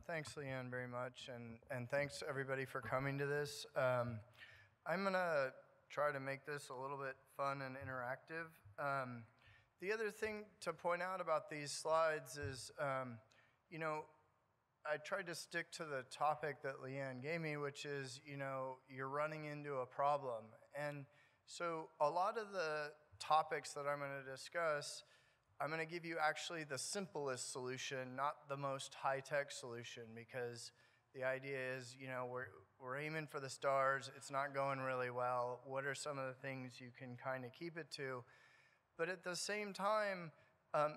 Thanks, Leanne, very much, and thanks everybody for coming to this. I'm gonna try to make this a little bit fun and interactive. The other thing to point out about these slides is, I tried to stick to the topic that Leanne gave me, which is, you're running into a problem. And so a lot of the topics that I'm going to discuss, I'm going to give you actually the simplest solution, not the most high-tech solution, because the idea is, we're aiming for the stars. It's not going really well. What are some of the things you can kind of keep it to? But at the same time,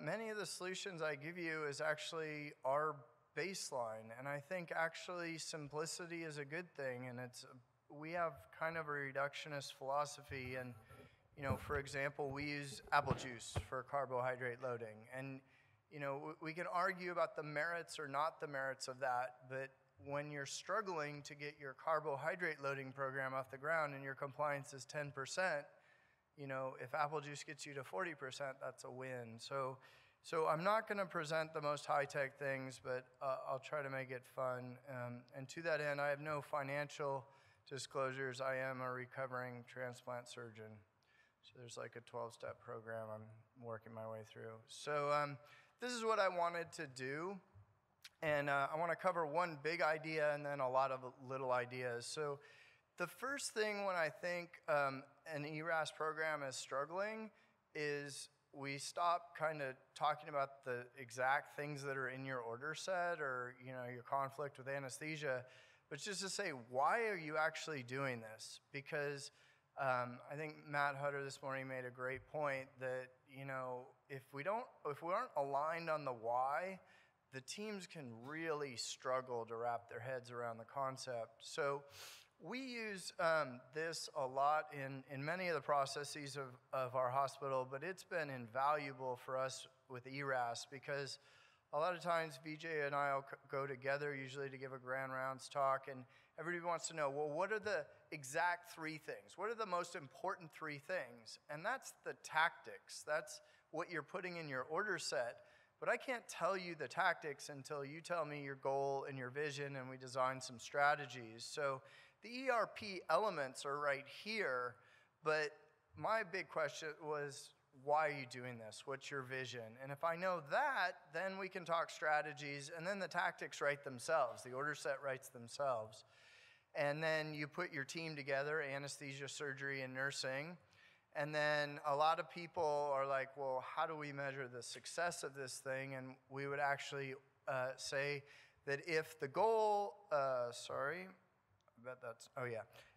many of the solutions I give you is actually our baseline, and I think actually simplicity is a good thing, and we have kind of a reductionist philosophy, and for example, we use apple juice for carbohydrate loading, and we can argue about the merits or not the merits of that, but when you're struggling to get your carbohydrate loading program off the ground and your compliance is 10%, if apple juice gets you to 40%, that's a win. So I'm not going to present the most high-tech things, but I'll try to make it fun. And to that end, I have no financial disclosures. I am a recovering transplant surgeon. So there's like a 12-step program I'm working my way through. So this is what I wanted to do. And I want to cover one big idea and then a lot of little ideas. So the first thing when I think an earass program is struggling is we stop kind of talking about the exact things that are in your order set or your conflict with anesthesia, but just to say, why are you actually doing this? Because I think Matt Hutter this morning made a great point that if we aren't aligned on the why, the teams can really struggle to wrap their heads around the concept. So we use this a lot in many of the processes of our hospital, but it's been invaluable for us with earass because a lot of times VJ and I will go together usually to give a grand rounds talk, and everybody wants to know, well, what are the exact three things? What are the most important three things? And that's the tactics. That's what you're putting in your order set. But I can't tell you the tactics until you tell me your goal and your vision and we design some strategies. So the ERP elements are right here, but my big question was, why are you doing this? What's your vision? And if I know that, then we can talk strategies, and then the tactics write themselves. The order set writes themselves. And then you put your team together, anesthesia, surgery, and nursing. And then a lot of people are like, well, how do we measure the success of this thing? And we would actually say that if the goal,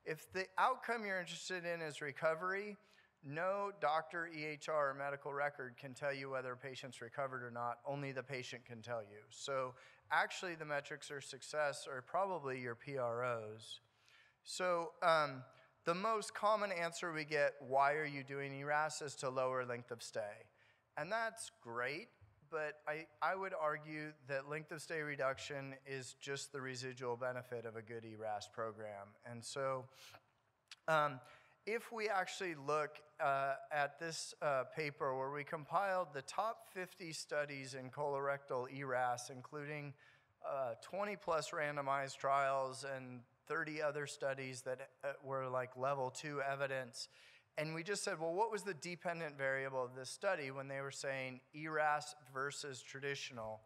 if the outcome you're interested in is recovery, no doctor, EHR, or medical record can tell you whether a patient's recovered or not. Only the patient can tell you. So actually the metrics of success are probably your PROs. So the most common answer we get, why are you doing earass, is to lower length of stay. And that's great, but I would argue that length of stay reduction is just the residual benefit of a good earass program. And so if we actually look at this paper where we compiled the top 50 studies in colorectal earass, including 20-plus randomized trials and 30 other studies that were like level 2 evidence. And we just said, well, what was the dependent variable of this study when they were saying earass versus traditional?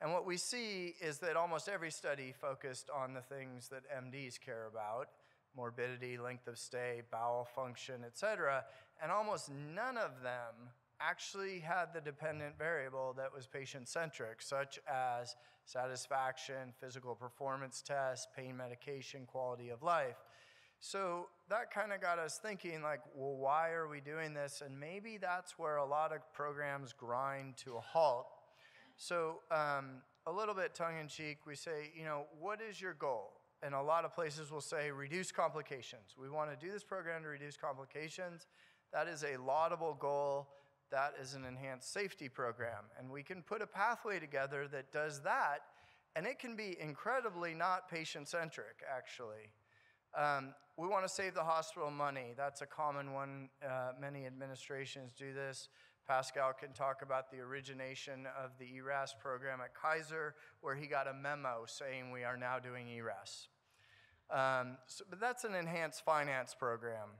And what we see is that almost every study focused on the things that MDs care about: morbidity, length of stay, bowel function, et cetera. And almost none of them actually had the dependent variable that was patient-centric, such as satisfaction, physical performance tests, pain medication, quality of life. So that kind of got us thinking, like, well, why are we doing this? And maybe that's where a lot of programs grind to a halt. So a little bit tongue-in-cheek, we say, what is your goal? And a lot of places will say, reduce complications. We want to do this program to reduce complications. That is a laudable goal. That is an enhanced safety program. And we can put a pathway together that does that, and it can be incredibly not patient-centric, actually. We want to save the hospital money. That's a common one. Many administrations do this. Pascal can talk about the origination of the earass program at Kaiser, where he got a memo saying we are now doing earass. But that's an enhanced finance program.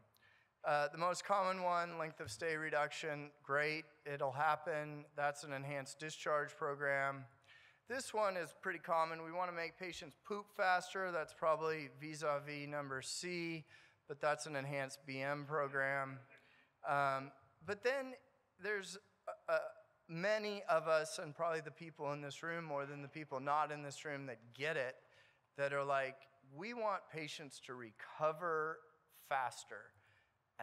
The most common one, length of stay reduction, great, it'll happen. That's an enhanced discharge program. This one is pretty common. We want to make patients poop faster. That's probably vis-a-vis number C, but that's an enhanced BM program. But then there's many of us, and probably the people in this room more than the people not in this room that get it, that are like, we want patients to recover faster.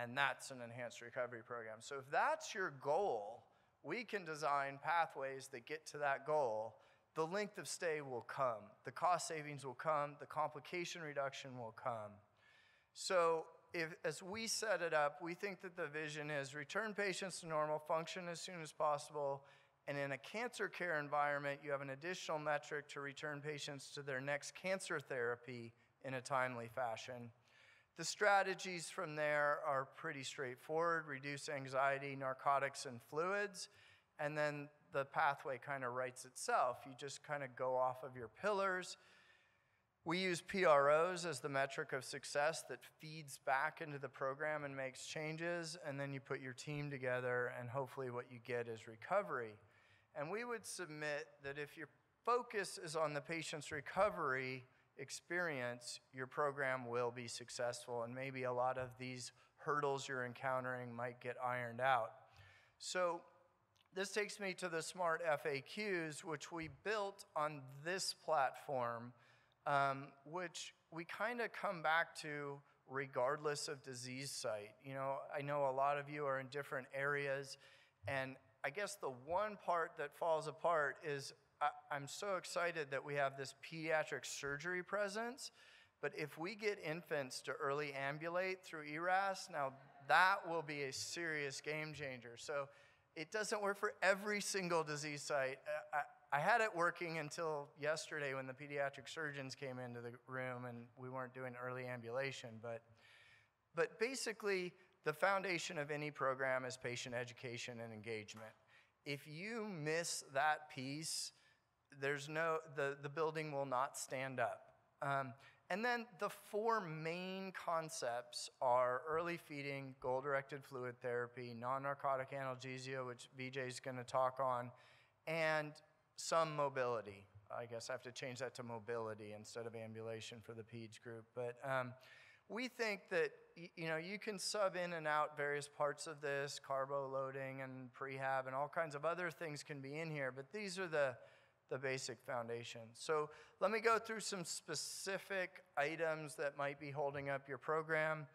And that's an enhanced recovery program. So if that's your goal, we can design pathways that get to that goal. The length of stay will come. The cost savings will come. The complication reduction will come. So as we set it up, we think that the vision is return patients to normal function as soon as possible. And in a cancer care environment, you have an additional metric to return patients to their next cancer therapy in a timely fashion. The strategies from there are pretty straightforward: reduce anxiety, narcotics, and fluids, and then the pathway kind of writes itself. You just kind of go off of your pillars. We use PROs as the metric of success that feeds back into the program and makes changes, and then you put your team together, and hopefully what you get is recovery. And we would submit that if your focus is on the patient's recovery experience, your program will be successful, and maybe a lot of these hurdles you're encountering might get ironed out. So this takes me to the SMART FAQs, which we built on this platform, which we kind of come back to regardless of disease site. You know, I know a lot of you are in different areas, and I guess the one part that falls apart is I'm so excited that we have this pediatric surgery presence, but if we get infants to early ambulate through earass, now that will be a serious game changer. So it doesn't work for every single disease site. I had it working until yesterday when the pediatric surgeons came into the room and we weren't doing early ambulation, but basically the foundation of any program is patient education and engagement. If you miss that piece, the building will not stand up. And then the four main concepts are early feeding, goal-directed fluid therapy, non-narcotic analgesia, which BJ's going to talk on, and some mobility. I guess I have to change that to mobility instead of ambulation for the peds group. But we think that you can sub in and out various parts of this, Carboloading and prehab and all kinds of other things can be in here, but these are the basic foundation. So let me go through some specific items that might be holding up your program.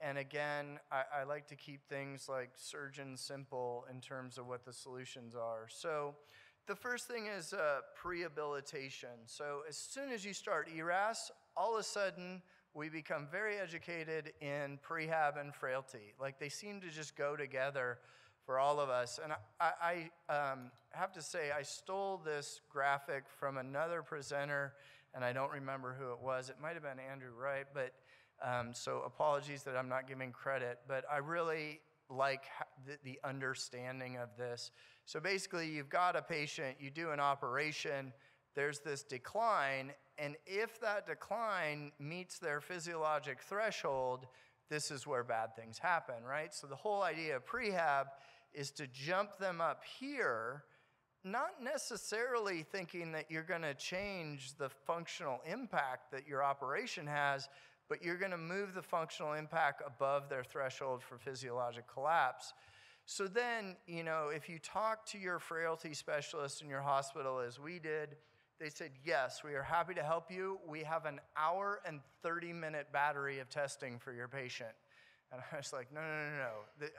And again, I like to keep things like surgeon simple in terms of what the solutions are. So the first thing is prehabilitation. So as soon as you start earass, all of a sudden we become very educated in prehab and frailty. Like they seem to just go together for all of us. And I have to say, I stole this graphic from another presenter, and I don't remember who it was. It might have been Andrew Wright, but so apologies that I'm not giving credit, but I really like the understanding of this. So basically, you've got a patient, you do an operation, there's this decline, and if that decline meets their physiologic threshold, this is where bad things happen, right? So the whole idea of prehab is to jump them up here, not necessarily thinking that you're going to change the functional impact that your operation has, but you're going to move the functional impact above their threshold for physiologic collapse. So then, if you talk to your frailty specialist in your hospital, as we did, they said, yes, we are happy to help you. We have an hour and 30-minute battery of testing for your patient. And I was like, no.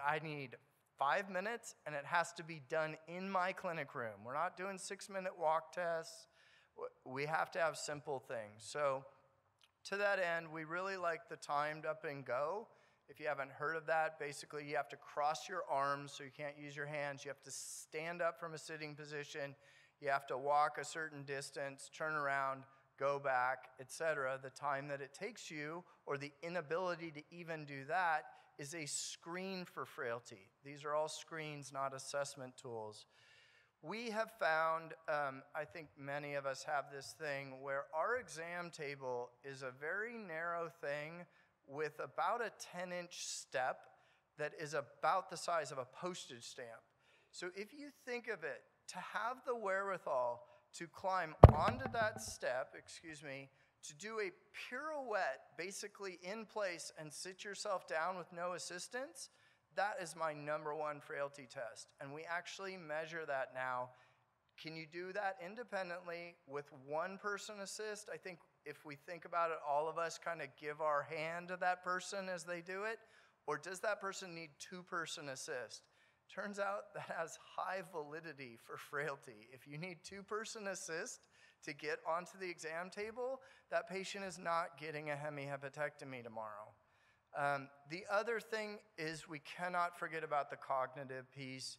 I need 5 minutes, and it has to be done in my clinic room. We're not doing 6-minute walk tests. We have to have simple things. So to that end, we really like the timed up and go. If you haven't heard of that, basically you have to cross your arms so you can't use your hands. You have to stand up from a sitting position. You have to walk a certain distance, turn around, go back, etc. The time that it takes you, or the inability to even do that, is a screen for frailty. These are all screens, not assessment tools. We have found, I think many of us have this thing, where our exam table is a very narrow thing with about a 10-inch step that is about the size of a postage stamp. So if you think of it, to have the wherewithal to climb onto that step, to do a pirouette basically in place and sit yourself down with no assistance, that is my #1 frailty test. And we actually measure that now. Can you do that independently with one person assist? I think if we think about it, all of us kind of give our hand to that person as they do it. Or does that person need 2-person assist? Turns out that has high validity for frailty. If you need 2-person assist to get onto the exam table, that patient is not getting a hemihepatectomy tomorrow. The other thing is we cannot forget about the cognitive piece.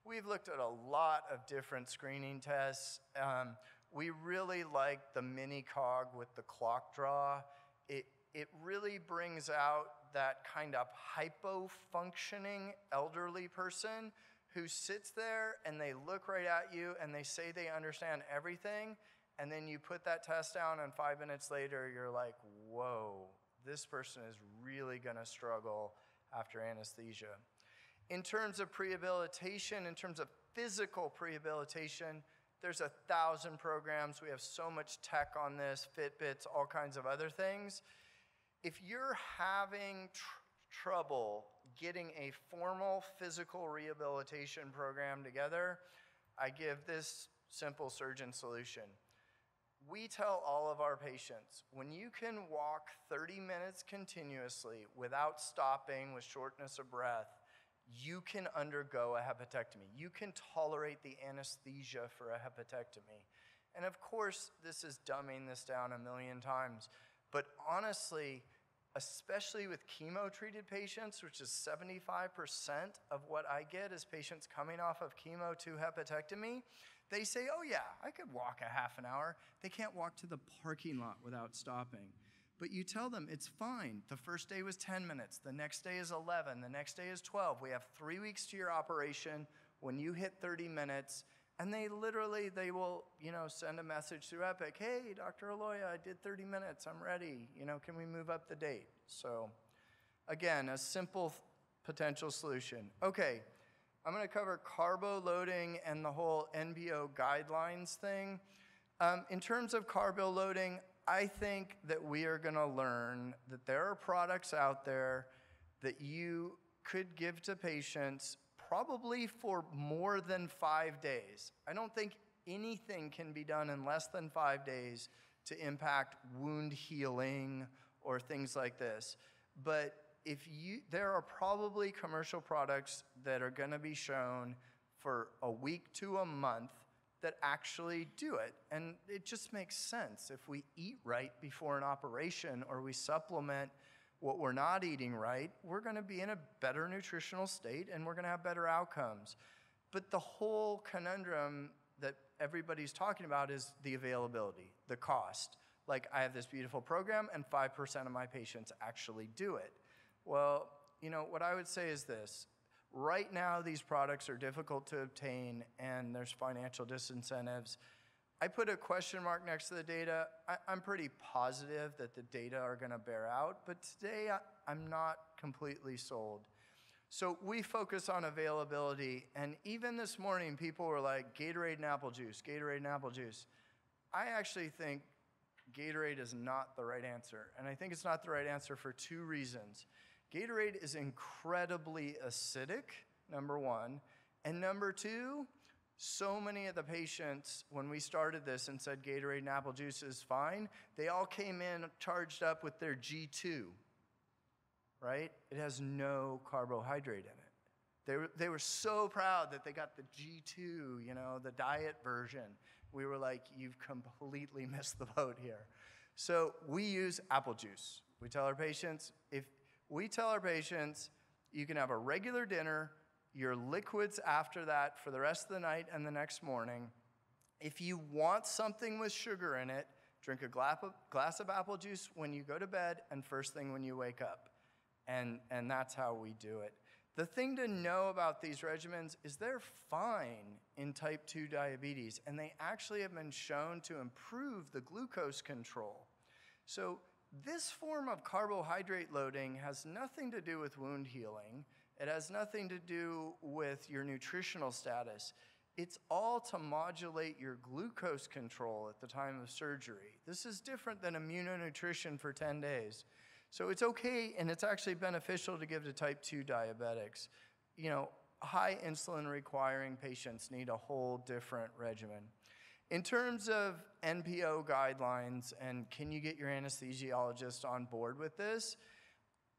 We've looked at a lot of different screening tests. We really like the mini cog with the clock draw. It really brings out that kind of hypo-functioning elderly person who sits there and they look right at you and they say they understand everything, and then you put that test down and 5 minutes later you're like, whoa, this person is really gonna struggle after anesthesia. In terms of prehabilitation, in terms of physical prehabilitation, there's 1,000 programs. We have so much tech on this, Fitbits, all kinds of other things. If you're having trouble getting a formal physical rehabilitation program together, I give this simple surgeon solution. We tell all of our patients, when you can walk 30 minutes continuously without stopping with shortness of breath, you can undergo a hepatectomy. You can tolerate the anesthesia for a hepatectomy. And of course, this is dumbing this down a million times. But honestly, especially with chemo-treated patients, which is 75% of what I get as patients coming off of chemo to hepatectomy, they say, oh yeah, I could walk a half an hour. They can't walk to the parking lot without stopping. But you tell them it's fine. The first day was 10 minutes. The next day is 11. The next day is 12. We have 3 weeks to your operation. When you hit 30 minutes, and they will, send a message through Epic, hey, Dr. Aloia, I did 30 minutes, I'm ready. Can we move up the date? So again, a simple potential solution. Okay, I'm gonna cover Carboloading and the whole NBO guidelines thing. In terms of Carboloading, I think that we are gonna learn that there are products out there that you could give to patients probably for more than 5 days. I don't think anything can be done in less than 5 days to impact wound healing or things like this. But there are probably commercial products that are gonna be shown for a week to a month that actually do it. And it just makes sense. If we eat right before an operation or we supplement what we're not eating right, we're gonna be in a better nutritional state and we're gonna have better outcomes. But the whole conundrum that everybody's talking about is the availability, the cost. Like, I have this beautiful program and 5% of my patients actually do it. Well, what I would say is this. Right now, these products are difficult to obtain and there's financial disincentives. I put a question mark next to the data. I'm pretty positive that the data are gonna bear out, but today I'm not completely sold. So we focus on availability, and even this morning, people were like, Gatorade and apple juice, Gatorade and apple juice. I actually think Gatorade is not the right answer, and I think it's not the right answer for 2 reasons. Gatorade is incredibly acidic, number 1, and number 2, so many of the patients, when we started this and said Gatorade and apple juice is fine, they all came in charged up with their G2, right? It has no carbohydrate in it. They were so proud that they got the G2, the diet version. We were like, you've completely missed the boat here. So we use apple juice. We tell our patients, you can have a regular dinner, your liquids after that for the rest of the night and the next morning. If you want something with sugar in it, drink a glass of apple juice when you go to bed and first thing when you wake up. And that's how we do it. The thing to know about these regimens is they're fine in type 2 diabetes, and they actually have been shown to improve the glucose control. So this form of carbohydrate loading has nothing to do with wound healing. It has nothing to do with your nutritional status. It's all to modulate your glucose control at the time of surgery. This is different than immunonutrition for 10 days. So it's okay, and it's actually beneficial to give to type 2 diabetics. You know, high insulin requiring patients need a whole different regimen. In terms of NPO guidelines and can you get your anesthesiologist on board with this,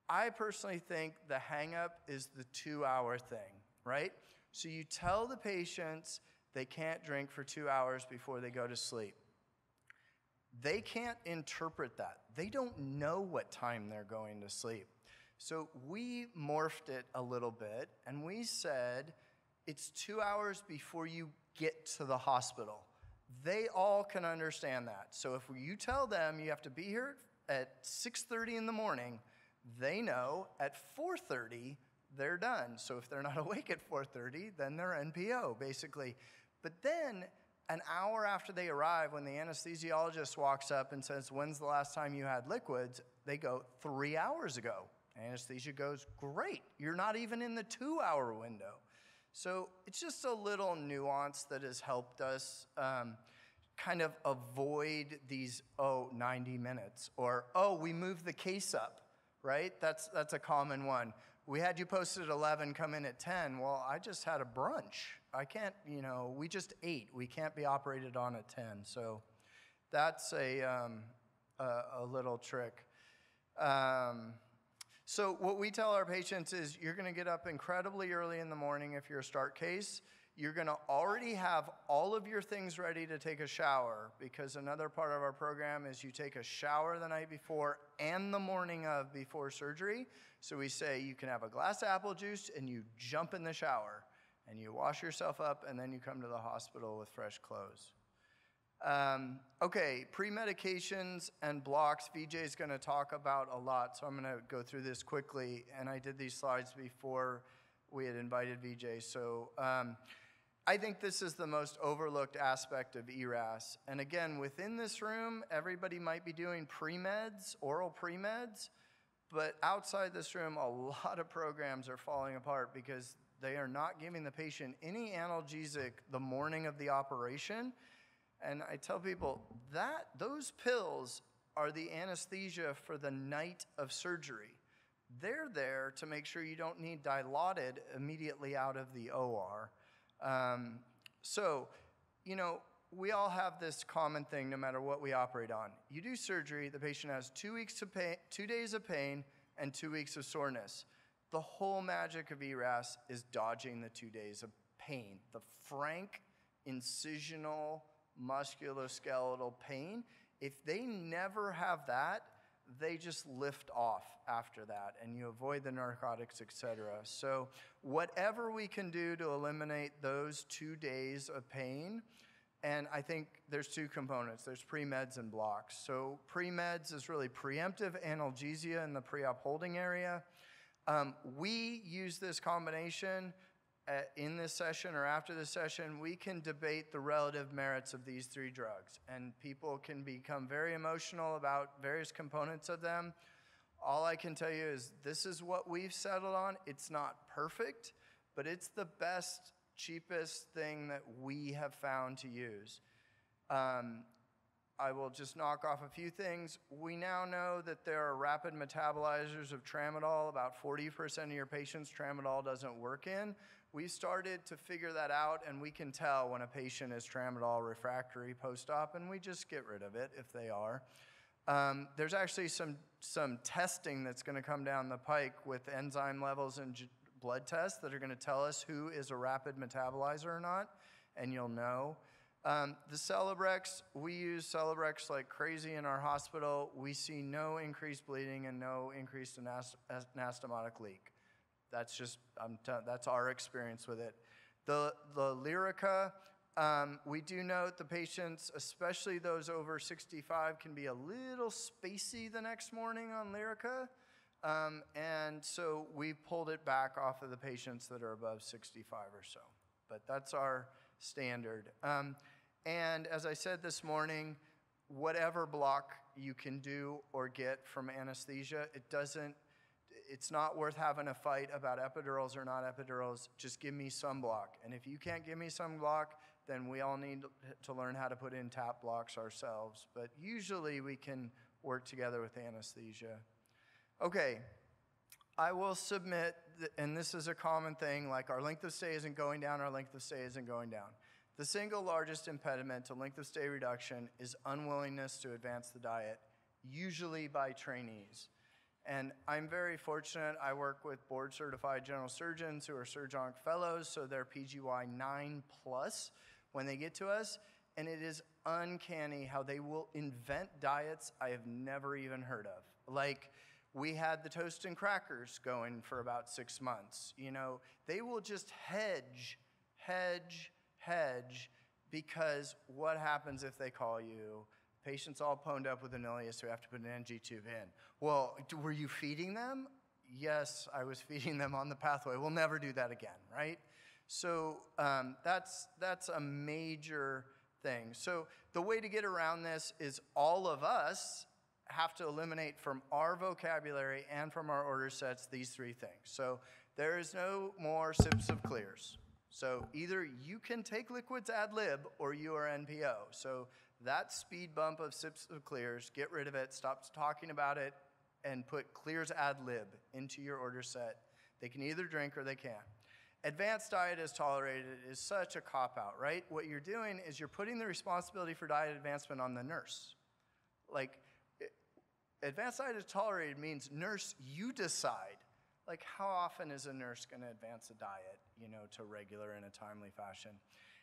I personally think the hang-up is the 2-hour thing, right? So you tell the patients they can't drink for 2 hours before they go to sleep. They can't interpret that. They don't know what time they're going to sleep. So we morphed it a little bit, and we said it's 2 hours before you get to the hospital. They all can understand that. So if you tell them you have to be here at 6:30 in the morning, they know at 4:30 they're done. So if they're not awake at 4:30, then they're NPO, basically. But then an hour after they arrive, when the anesthesiologist walks up and says, when's the last time you had liquids? They go, 3 hours ago. Anesthesia goes, great, you're not even in the 2-hour window. So it's just a little nuance that has helped us kind of avoid these, 90 minutes, or, we moved the case up, right? That's a common one. We had you posted at 11, come in at 10. Well, I just had a brunch. I can't, we just ate. We can't be operated on at 10. So that's a little trick. So what we tell our patients is you're going to get up incredibly early in the morning if you're a start case. You're going to already have all of your things ready to take a shower, because another part of our program is you take a shower the night before and the morning of before surgery. So we say you can have a glass of apple juice and you jump in the shower and you wash yourself up and then you come to the hospital with fresh clothes. Okay, pre-medications and blocks, Vijay's going to talk about a lot, so I'm going to go through this quickly. And I did these slides before we had invited Vijay. So I think this is the most overlooked aspect of earass. And again, within this room, everybody might be doing premeds, oral premeds, but outside this room, a lot of programs are falling apart because they are not giving the patient any analgesic the morning of the operation. And I tell people that those pills are the anesthesia for the night of surgery. They're there to make sure you don't need Dilaudid immediately out of the OR. We all have this common thing no matter what we operate on. You do surgery, the patient has 2 weeks of pain, 2 days of pain, and 2 weeks of soreness. The whole magic of earass is dodging the 2 days of pain. The frank, incisional, musculoskeletal pain, if they never have that, they just lift off after that, and you avoid the narcotics, etc. So whatever we can do to eliminate those 2 days of pain, and I think there's two components. There's pre-meds and blocks. So pre-meds is really preemptive analgesia in the pre-op holding area. We use this combination in this session or after this session. We can debate the relative merits of these three drugs, and people can become very emotional about various components of them. All I can tell you is this is what we've settled on. It's not perfect, but it's the best, cheapest thing that we have found to use. I will just knock off a few things. We now know that there are rapid metabolizers of tramadol. About 40% of your patients tramadol doesn't work in. We started to figure that out, and we can tell when a patient is tramadol refractory post-op, and we just get rid of it if they are. There's actually some testing that's going to come down the pike with enzyme levels and blood tests that are going to tell us who is a rapid metabolizer or not, and you'll know. The Celebrex, we use Celebrex like crazy in our hospital. We see no increased bleeding and no increased anastomotic leak. That's just, that's our experience with it. The Lyrica, we do note the patients, especially those over 65, can be a little spacey the next morning on Lyrica. And so we pulled it back off of the patients that are above 65 or so. But that's our standard. And as I said this morning, whatever block you can do or get from anesthesia, it's not worth having a fight about epidurals or not epidurals. Just give me some block. And if you can't give me some block, then we all need to learn how to put in tap blocks ourselves. But usually we can work together with anesthesia. Okay, I will submit, and this is a common thing, like our length of stay isn't going down, our length of stay isn't going down. The single largest impediment to length of stay reduction is unwillingness to advance the diet, usually by trainees. And I'm very fortunate. I work with board-certified general surgeons who are Surg-Onc fellows, so they're PGY 9+ when they get to us. And it is uncanny how they will invent diets I have never even heard of. Like, we had the toast and crackers going for about 6 months. You know, they will just hedge, because what happens if they call you, patient's all pwned up with an ileus, so we have to put an NG tube in. Well, were you feeding them? Yes, I was feeding them on the pathway. We'll never do that again, right? So that's a major thing. So the way to get around this is all of us have to eliminate from our vocabulary and from our order sets these 3 things. So there is no more sips of clears. So either you can take liquids ad lib or you are NPO. So that speed bump of sips of clears, get rid of it, stop talking about it, and put clears ad lib into your order set. They can either drink or they can't. Advanced diet is tolerated is such a cop-out, right? What you're doing is you're putting the responsibility for diet advancement on the nurse. Like, advanced diet is tolerated means nurse, you decide. Like, how often is a nurse going to advance a diet, you know, to regular in a timely fashion?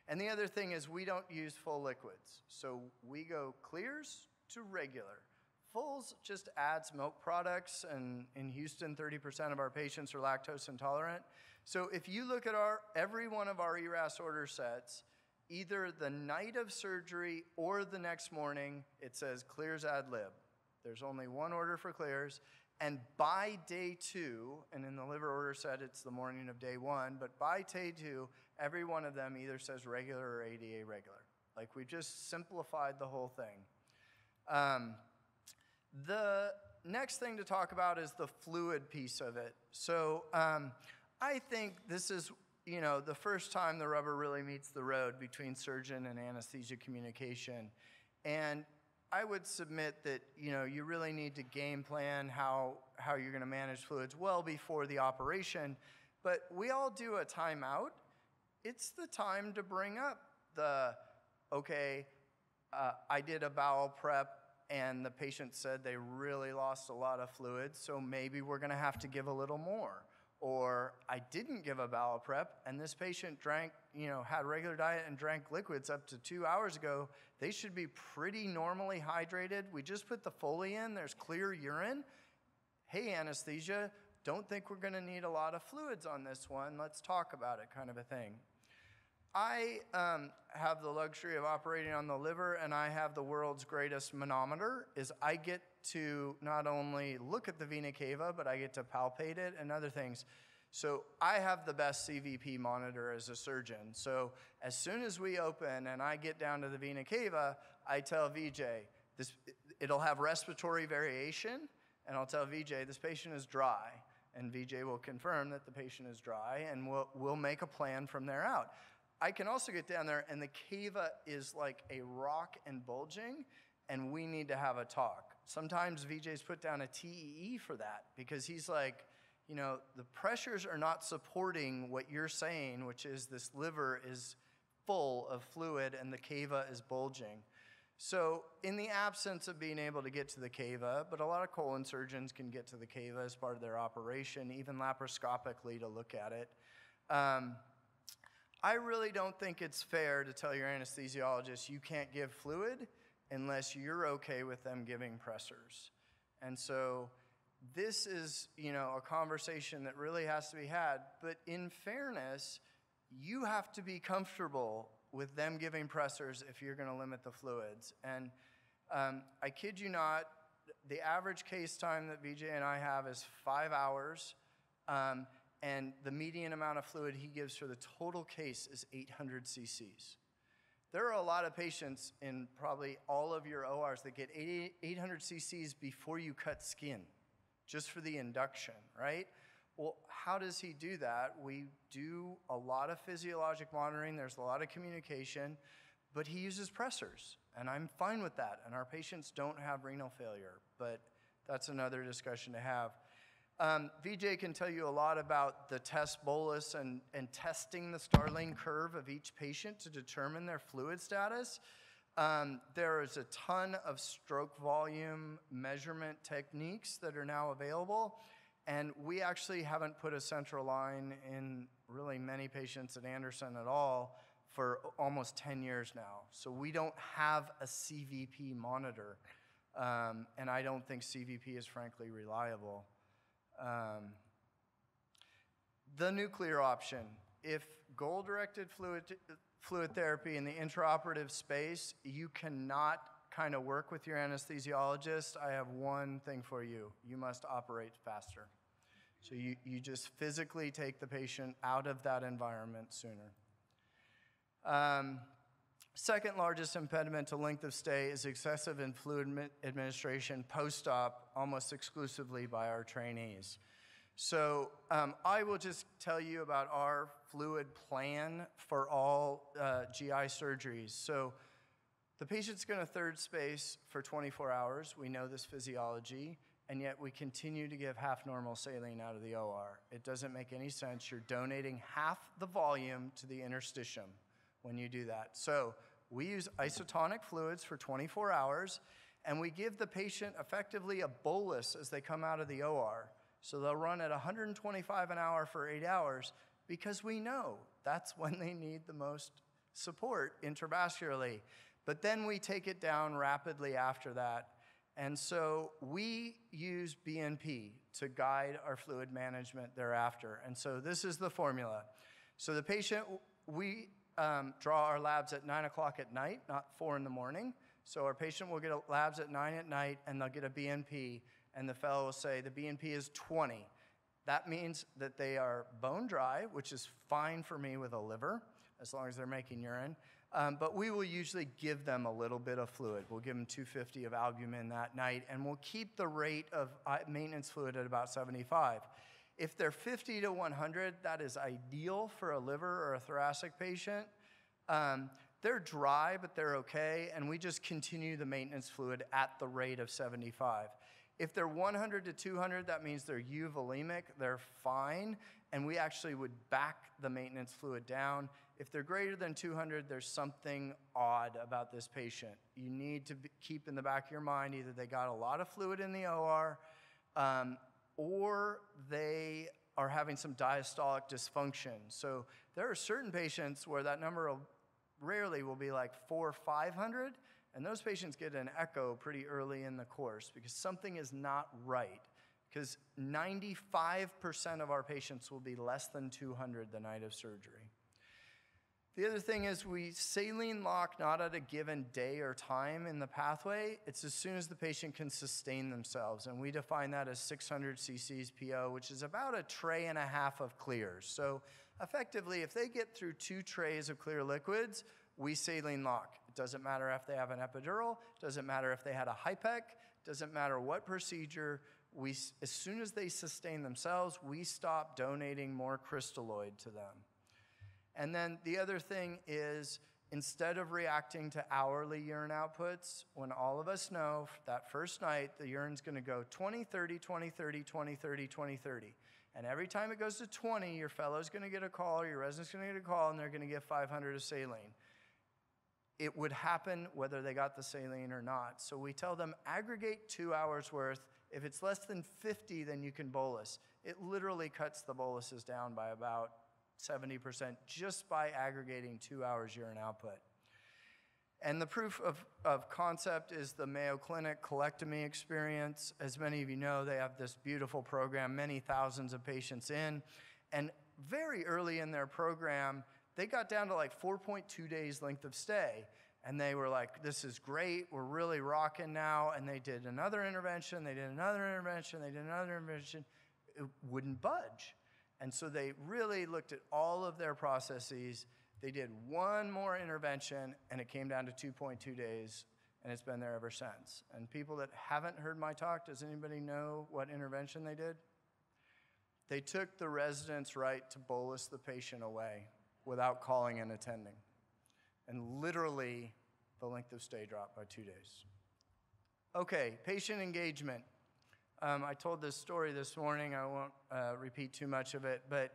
And the other thing is we don't use full liquids. So we go clears to regular. Fulls just adds milk products, and in Houston, 30% of our patients are lactose intolerant. So if you look at every one of our earass order sets, either the night of surgery or the next morning, it says clears ad lib. There's only one order for clears. And by day 2, and in the liver order set, it's the morning of day 1, but by day 2, every one of them either says regular or ADA regular. Like, we just simplified the whole thing. The next thing to talk about is the fluid piece of it. So I think this is, you know, the first time the rubber really meets the road between surgeon and anesthesia communication. And I would submit that, you know, you really need to game plan how you're going to manage fluids well before the operation. But we all do a timeout. It's the time to bring up okay, I did a bowel prep and the patient said they really lost a lot of fluids, so maybe we're going to have to give a little more. Or I didn't give a bowel prep and this patient drank, you know, had regular diet and drank liquids up to 2 hours ago. They should be pretty normally hydrated. We just put the Foley in, there's clear urine. Hey, anesthesia, don't think we're gonna need a lot of fluids on this one. Let's talk about it, kind of a thing. I have the luxury of operating on the liver, and I have the world's greatest manometer. I get to not only look at the vena cava, but I get to palpate it and other things. So I have the best CVP monitor as a surgeon. So as soon as we open and I get down to the vena cava, I tell VJ, it'll have respiratory variation, and I'll tell VJ, this patient is dry. And VJ will confirm that the patient is dry, and we'll make a plan from there out. I can also get down there and the cava is like a rock and bulging, and we need to have a talk. Sometimes VJ's put down a TEE for that because he's like, you know, the pressures are not supporting what you're saying, which is this liver is full of fluid and the cava is bulging. So in the absence of being able to get to the cava, but a lot of colon surgeons can get to the cava as part of their operation, even laparoscopically to look at it. I really don't think it's fair to tell your anesthesiologist you can't give fluid unless you're okay with them giving pressors. And so this is, you know, a conversation that really has to be had. But in fairness, you have to be comfortable with them giving pressors if you're going to limit the fluids. And I kid you not, the average case time that VJ and I have is 5 hours, and the median amount of fluid he gives for the total case is 800 cc's. There are a lot of patients in probably all of your ORs that get 800 cc's before you cut skin, just for the induction, right? Well, how does he do that? We do a lot of physiologic monitoring. There's a lot of communication, but he uses pressors, and I'm fine with that. And our patients don't have renal failure, but that's another discussion to have. VJ can tell you a lot about the test bolus and testing the Starling curve of each patient to determine their fluid status. There is a ton of stroke volume measurement techniques that are now available, and we actually haven't put a central line in really many patients at Anderson at all for almost 10 years now. So we don't have a CVP monitor, and I don't think CVP is frankly reliable. The nuclear option. If goal-directed fluid therapy in the intraoperative space, you cannot kind of work with your anesthesiologist, I have one thing for you. You must operate faster. So you just physically take the patient out of that environment sooner. Second largest impediment to length of stay is excessive in fluid administration post-op, almost exclusively by our trainees. So I will just tell you about our fluid plan for all GI surgeries. So the patient's going to third space for 24 hours. We know this physiology, and yet we continue to give half normal saline out of the OR. It doesn't make any sense. You're donating half the volume to the interstitium when you do that. So we use isotonic fluids for 24 hours, and we give the patient effectively a bolus as they come out of the OR. So they'll run at 125 an hour for 8 hours because we know that's when they need the most support intravascularly. But then we take it down rapidly after that. And so we use BNP to guide our fluid management thereafter. And so this is the formula. So the patient, we draw our labs at 9 o'clock at night, not 4 in the morning. So our patient will get labs at 9 at night, and they'll get a BNP, and the fellow will say the BNP is 20. That means that they are bone dry, which is fine for me with a liver, as long as they're making urine. But we will usually give them a little bit of fluid. We'll give them 250 of albumin that night, and we'll keep the rate of maintenance fluid at about 75. If they're 50 to 100, that is ideal for a liver or a thoracic patient. They're dry, but they're okay, and we just continue the maintenance fluid at the rate of 75. If they're 100 to 200, that means they're euvolemic, they're fine, and we actually would back the maintenance fluid down. If they're greater than 200, there's something odd about this patient. You need to keep in the back of your mind either they got a lot of fluid in the OR, or they are having some diastolic dysfunction. So there are certain patients where that number rarely will be like 400 or 500, and those patients get an echo pretty early in the course because something is not right. Because 95% of our patients will be less than 200 the night of surgery. The other thing is we saline lock not at a given day or time in the pathway. It's as soon as the patient can sustain themselves, and we define that as 600 cc's PO, which is about a tray and a half of clears. So effectively, if they get through 2 trays of clear liquids, we saline lock. It doesn't matter if they have an epidural, doesn't matter if they had a HIPEC, doesn't matter what procedure. As soon as they sustain themselves, we stop donating more crystalloid to them. And then the other thing is, instead of reacting to hourly urine outputs, when all of us know that first night the urine's going to go 20, 30, 20, 30, 20, 30, 20, 30. And every time it goes to 20, your fellow's going to get a call, your resident's going to get a call, and they're going to get 500 of saline. It would happen whether they got the saline or not. So we tell them, aggregate 2 hours worth. If it's less than 50, then you can bolus. It literally cuts the boluses down by about 70% just by aggregating 2 hours urine output. And the proof of concept is the Mayo Clinic colectomy experience. As many of you know, they have this beautiful program, many thousands of patients in. And very early in their program, they got down to like 4.2 days length of stay. And they were like, this is great, we're really rocking now. And they did another intervention, they did another intervention, they did another intervention. It wouldn't budge. And so they really looked at all of their processes. They did one more intervention, and it came down to 2.2 days, and it's been there ever since. And people that haven't heard my talk, does anybody know what intervention they did? They took the resident's right to bolus the patient away without calling and attending. And literally, the length of stay dropped by 2 days. Okay, patient engagement. I told this story this morning. I won't repeat too much of it, but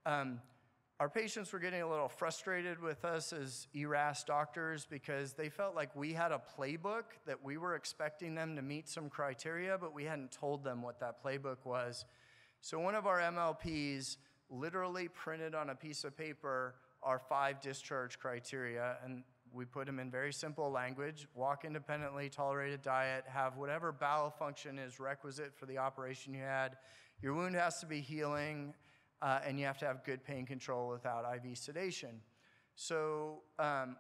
our patients were getting a little frustrated with us as earass doctors because they felt like we had a playbook that we were expecting them to meet some criteria, but we hadn't told them what that playbook was. So one of our MLPs literally printed on a piece of paper our 5 discharge criteria, and we put them in very simple language: walk independently, tolerate a diet, have whatever bowel function is requisite for the operation you had, your wound has to be healing, and you have to have good pain control without IV sedation. So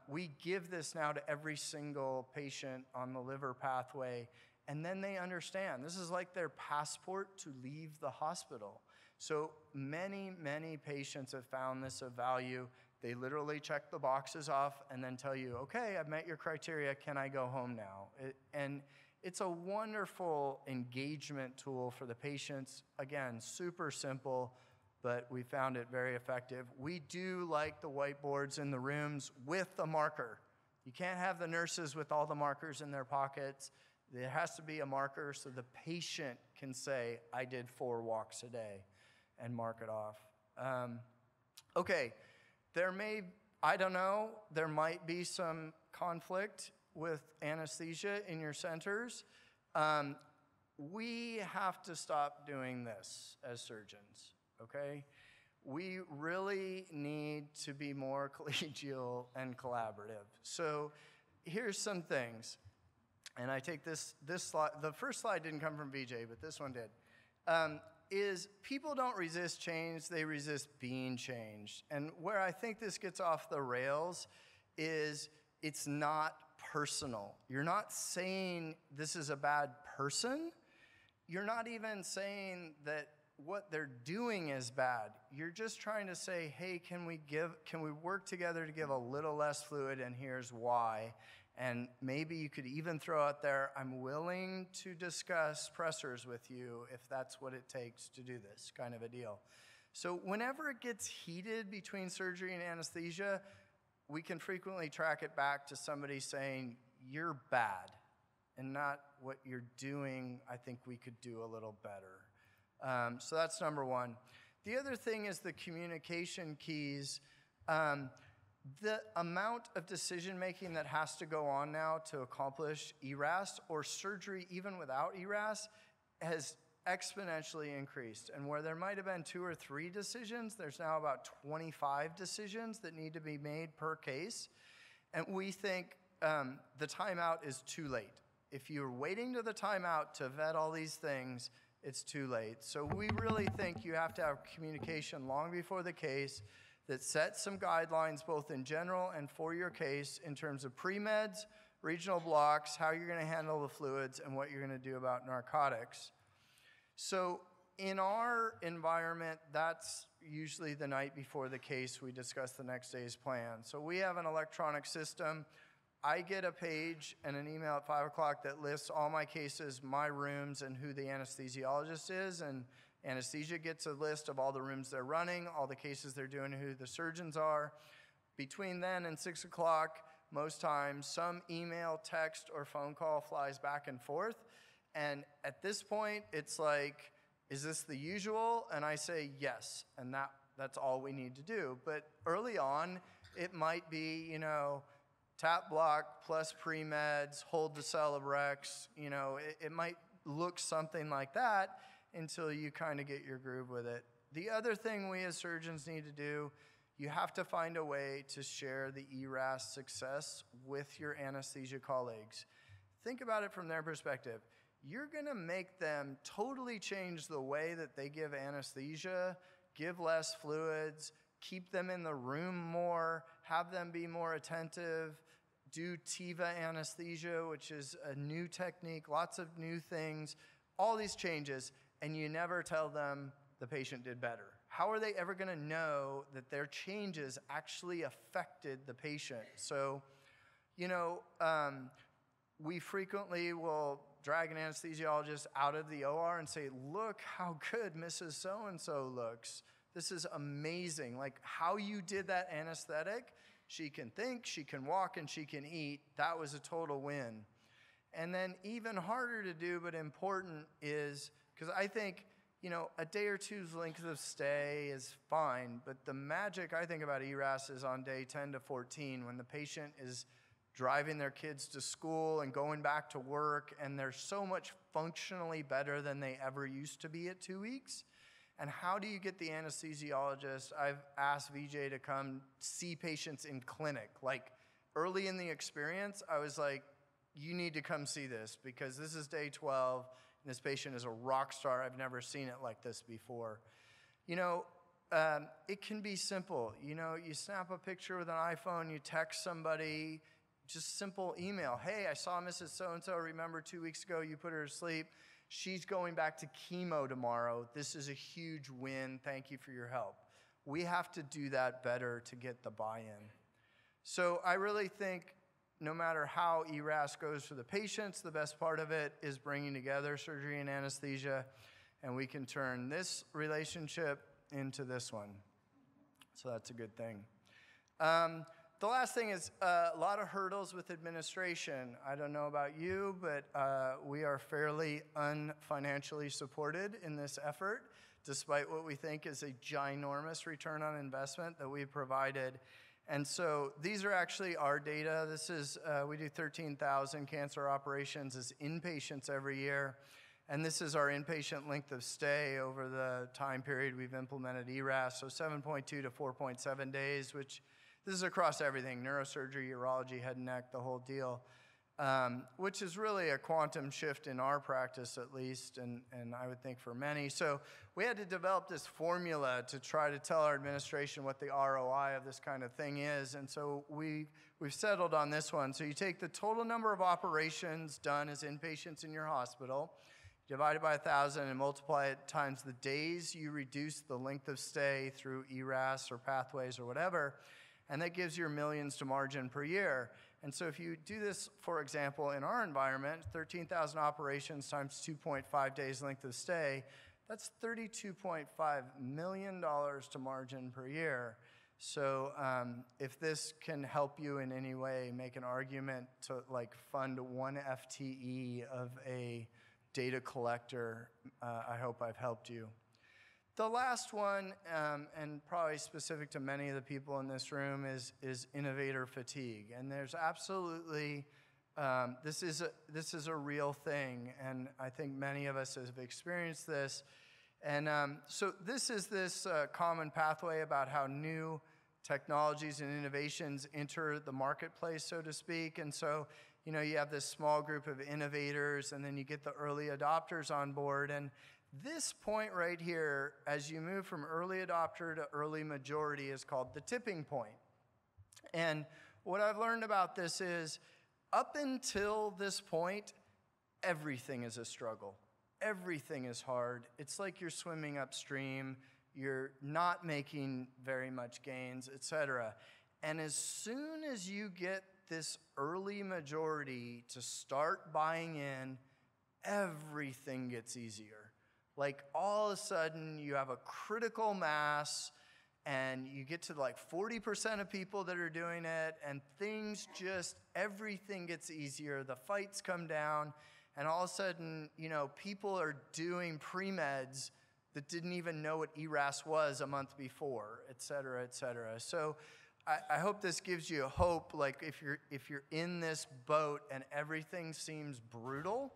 we give this now to every single patient on the liver pathway, and then they understand. This is like their passport to leave the hospital. So many, many patients have found this of value. They literally check the boxes off and then tell you, okay, I've met your criteria, can I go home now? And it's a wonderful engagement tool for the patients. Again, super simple, but we found it very effective. We do like the whiteboards in the rooms with the marker. You can't have the nurses with all the markers in their pockets. There has to be a marker so the patient can say, I did 4 walks a day, and mark it off. Okay, I don't know, there might be some conflict with anesthesia in your centers. We have to stop doing this as surgeons, okay? We really need to be more collegial and collaborative. So here's some things. And I take this slide, the first slide didn't come from VJ, but this one did, is people don't resist change, they resist being changed. And where I think this gets off the rails is it's not personal. You're not saying this is a bad person. You're not even saying that what they're doing is bad. You're just trying to say, hey, can we work together to give a little less fluid, and here's why. And maybe you could even throw out there, I'm willing to discuss pressors with you if that's what it takes to do this, kind of a deal. So whenever it gets heated between surgery and anesthesia, we can frequently track it back to somebody saying, you're bad, and not what you're doing, I think we could do a little better. So that's number one. The other thing is the communication keys. The amount of decision-making that has to go on now to accomplish earass or surgery even without earass has exponentially increased. And where there might have been 2 or 3 decisions, there's now about 25 decisions that need to be made per case. And we think the timeout is too late. If you're waiting to the timeout to vet all these things, it's too late. So we really think you have to have communication long before the case that sets some guidelines both in general and for your case in terms of pre-meds, regional blocks, how you're going to handle the fluids, and what you're going to do about narcotics. So in our environment, that's usually the night before the case we discuss the next day's plan. So we have an electronic system. I get a page and an email at 5 o'clock that lists all my cases, my rooms, and who the anesthesiologist is, and Anesthesia gets a list of all the rooms they're running, all the cases they're doing, who the surgeons are. Between then and 6 o'clock, most times, some email, text, or phone call flies back and forth. And at this point, it's like, is this the usual? And I say yes, and that's all we need to do. But early on, it might be, tap block plus pre-meds, hold the Celebrex. It might look something like that until you kind of get your groove with it. The other thing we as surgeons need to do, you have to find a way to share the earass success with your anesthesia colleagues. Think about it from their perspective. You're gonna make them totally change the way that they give anesthesia, give less fluids, keep them in the room more, have them be more attentive, do TIVA anesthesia, which is a new technique, lots of new things, all these changes, and you never tell them the patient did better. How are they ever going to know that their changes actually affected the patient? So, we frequently will drag an anesthesiologist out of the OR and say, look how good Mrs. So-and-so looks. This is amazing. Like how you did that anesthetic, she can think, she can walk, and she can eat. That was a total win. And then even harder to do but important is, because I think, a day or two's length of stay is fine, but the magic I think about earass is on day 10 to 14 when the patient is driving their kids to school and going back to work, and they're so much functionally better than they ever used to be at 2 weeks. And how do you get the anesthesiologist? I've asked VJ to come see patients in clinic. Like early in the experience, I was like, you need to come see this because this is day 12, and this patient is a rock star. I've never seen it like this before. It can be simple. You snap a picture with an iPhone, you text somebody, just simple email. Hey, I saw Mrs. So-and-so. Remember 2 weeks ago you put her to sleep? She's going back to chemo tomorrow. This is a huge win. Thank you for your help. We have to do that better to get the buy-in. So I really think no matter how earass goes for the patients, the best part of it is bringing together surgery and anesthesia, and we can turn this relationship into this one. So that's a good thing. The last thing is a lot of hurdles with administration. I don't know about you, but we are fairly unfinancially supported in this effort, despite what we think is a ginormous return on investment that we've provided. And so these are actually our data. This is, we do 13,000 cancer operations as inpatients every year. And this is our inpatient length of stay over the time period we've implemented earass. So 7.2 to 4.7 days, which this is across everything, neurosurgery, urology, head and neck, the whole deal, which is really a quantum shift in our practice at least, and I would think for many. So we had to develop this formula to try to tell our administration what the ROI of this kind of thing is, and so we've settled on this one. So you take the total number of operations done as inpatients in your hospital, divide it by 1,000 and multiply it times the days you reduce the length of stay through earass or pathways or whatever, and that gives your millions to margin per year. And so if you do this, for example, in our environment, 13,000 operations times 2.5 days length of stay, that's $32.5 million to margin per year. So if this can help you in any way, make an argument to like fund 1 FTE of a data collector, I hope I've helped you. The last one, and probably specific to many of the people in this room, is innovator fatigue. And there's absolutely, this is a real thing, and I think many of us have experienced this. And so this is this common pathway about how new technologies and innovations enter the marketplace, so to speak. And so, you have this small group of innovators, and then you get the early adopters on board. And this point right here, as you move from early adopter to early majority, is called the tipping point. And what I've learned about this is, up until this point, everything is a struggle. Everything is hard. It's like you're swimming upstream. You're not making very much gains, etc. And as soon as you get this early majority to start buying in, everything gets easier. Like all of a sudden you have a critical mass and you get to like 40% of people that are doing it, and things just, everything gets easier. The fights come down, and all of a sudden, people are doing Premeds that didn't even know what earass was a month before, et cetera, et cetera. So I hope this gives you hope. Like if you're in this boat and everything seems brutal,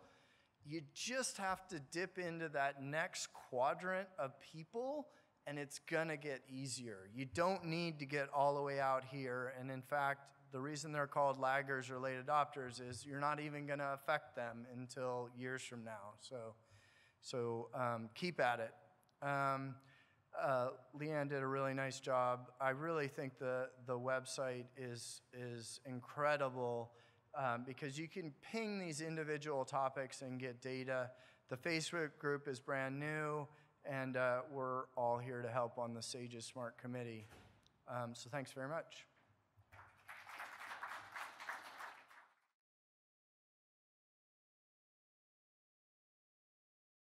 you just have to dip into that next quadrant of people, and it's gonna get easier. You don't need to get all the way out here, and in fact, the reason they're called laggers or late adopters is you're not even gonna affect them until years from now. So keep at it. Leanne did a really nice job. I really think the website is incredible because you can ping these individual topics and get data. The Facebook group is brand new, and we're all here to help on the SAGES Smart Committee. So thanks very much.